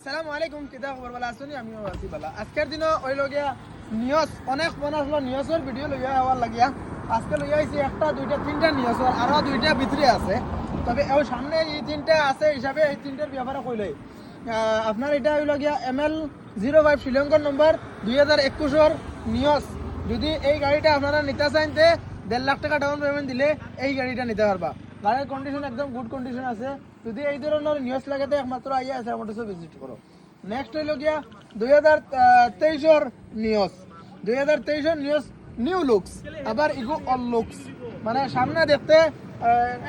আসসালামু আলাইকুম, কিতা খবর? ভালো আছেন? আমিও আছি ভালো। আজকের দিন ওই লগিয়া নিউজ অনেক মনে আসলো, নিউজের ভিডিও লইয়া হওয়ার লাগিয়া আজকে লইয়া আইছি একটা দুইটা তিনটা নিউজ, আরো দুইটা ভিতরে আছে। তবে ওই সামনে এই তিনটা আছে হিসাবে এই তিনটার ব্যাপারে কইলাই আপনার এটা হইল গিয়া ML05 শ্রীলঙ্কার নম্বর 2021 নিউজ। যদি এই গাড়িটা আপনারা নিতে চান তে 1.5 লাখ টাকা ডাউন পেমেন্ট দিলে এই গাড়িটা নিতে পারবা। গাড়ির কন্ডিশন একদম গুড কন্ডিশন আছে। যদি এই ধরনের নিউজ লাগে তো একমাত্র আইয়া আছে আমার কাছে ভিজিট করো। নেক্সট হইল গিয়া 2023 নিউজ। 2023 নিউজ নিউ লুকস, আবার ইগো অল লুকস, মানে সামনে দেখতে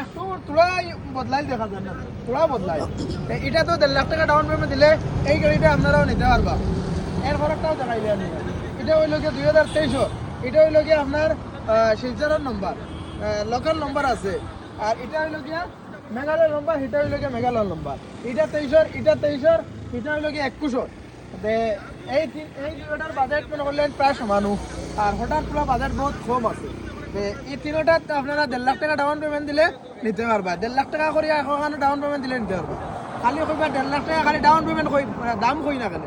একটু তোলাই বদলাই দেখা যায় না, তোলা বদলাই। এটা তো 1.5 লাখ টাকা ডাউন পেমেন্ট দিলে এই গাড়িটা আপনারাও নিতে পারবা। এর ফরকটাও দেখাইলে আমি। এটা হইল গিয়া 2023, এটা হইল গিয়া আপনার শিলচরের নম্বর, লোকাল নম্বর আছে। আর এটা হইল গিয়া মেঘালয়ের নম্বর, এটা হইল গিয়া মেঘালয়ের নম্বর। এটা 23, এটা 23, এটা হইল গিয়া 21। এই দুটার বাজেট মনে করলেন প্রায় সমানু, আর হঠাৎ পুরো বাজেট বহুত কম আছে। এই তিনটাত আপনারা 1.5 লাখ টাকা ডাউন পেমেন্ট দিলে নিতে পারবা। 1.5 লাখ টাকা করে এখন ডাউন পেমেন্ট দিলে নিতে পারবা। খালি কইবা 1.5 লাখ টাকা খালি ডাউন পেমেন্ট কই, দাম কই না কেন,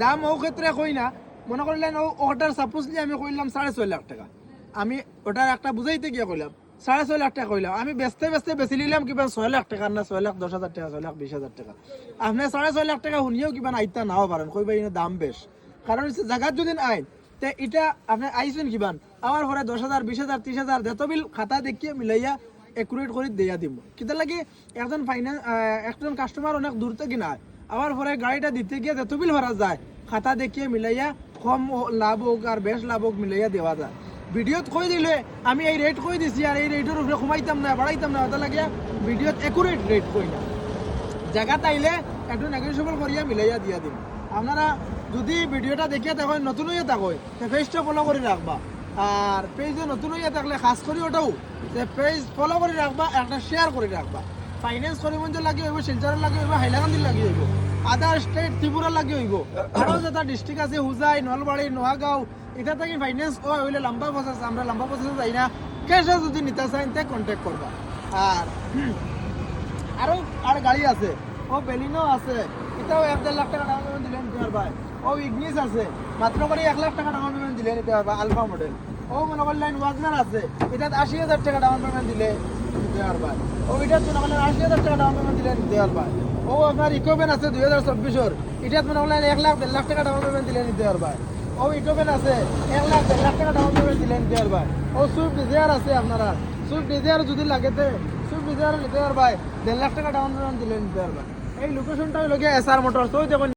দাম ও ক্ষেত্রে কই না। মনে করলেন ওটার সাপোজলি আমি কইলাম 6.5 লাখ টাকা, আমি ওটার একটা বুঝাইতে গিয়ে কইলাম 6.5 লাখ টাকা কইলাম, আমি বেচতে বেশি নিলাম কিবা 6 লাখ টাকা না 6,10,000 টাকা, 6,20,000 টাকা। আপনি 6.5 লাখ টাকা শুনিয়েও কিবা আইতা নাও পারেন, কইবা এনে দাম বেশ। কারণ হচ্ছে জায়গার যদি আইন তে এটা আপনি আইসেন কিবান আমার ঘরে 10,000, 20,000, 30,000 যত বিল খাতা দেখিয়ে মিলাইয়া একুরেট করে দিয়া দিব। কিতা লাগে একজন কাস্টমার অনেক দূর থেকে না, আমার ঘরে গাড়িটা দিতে গিয়ে যত বিল ভরা যায় খাতা দেখিয়ে মিলাইয়া কম লাভ হোক আর বেশ লাভ হোক মিলাইয়া দেওয়া যায়। ভিডিওত কই দিলে আমি এই রেট কই দিছি আর এই রেটের উপরে কমাইতাম না বাড়াইতাম না, ওটা লাগিয়া ভিডিওত একুরেট রেট কই না। জায়গা তাইলে একটু নেগোসিয়েবল করিয়া মিলাইয়া দিয়া দিন। আপনারা যদি ভিডিওটা দেখিয়া দেখেন নতুন হইয়া থাকয় পেজটা ফলো করে রাখবা, আর পেজে নতুন হইয়া থাকলে খাস করে ওটাও যে পেজ ফলো করে রাখবা, একটা শেয়ার করে রাখবা। ফাইন্যান্স করিমগঞ্জ লাগি হইব, শিলচরের লাগি হইব, হাইলাকান্দির লাগি হইব, আদার স্টেট ত্রিপুরা লাগি হইব, আরও যেটা ডিস্ট্রিক্ট আছে হুজাই, নলবাড়ি, নোয়াগাঁও, এটা থেকে ফাইন্যান্স হইলে লম্বা প্রসেস, আমরা লম্বা প্রসেসে যাই না। ক্যাশে যদি নিতে চান তে কন্ট্যাক্ট করবা। আর গাড়ি আছে, ও বেলিনো আছে, এটাও 1.5 লাখ টাকা ডাউন পেমেন্ট দিলে নিতে পারবা। ও ইগনিস আছে, মাত্র করে 1 লাখ টাকা ডাউন পেমেন্ট দিলে নিতে পারবা, আলফা মডেল। ও মনে করলেন ওয়াগনার আছে, এটা 80,000 টাকা ডাউন পেমেন্ট দিলে নিতে পারবা। ও এটা মনে করলেন 80,000 টাকা ডাউন পেমেন্ট দিলে নিতে পারবা। ও আপনার ইকোভেন আছে 2024, এটা মনে করলেন 1 লাখ 1.5 লাখ টাকা ডাউন পেমেন্ট দিলে নিতে পারবা। ও ইকোভেন আছে 1 লাখ 1.5 লাখ টাকা ডাউন পেমেন্ট দিলে নিতে পারবা। ও সুইফট ডিজায়ার আছে, আপনারা সুইফট ডিজায়ার যদি লাগেতে সুইফট ডিজায়ার নিতে পারবা, 1.5 লাখ টাকা ডাউন পেমেন্ট দিলে নিতে পারবা। এই লোকেশনটা হলো গিয়ে SR মোটরস। ওই দেখুন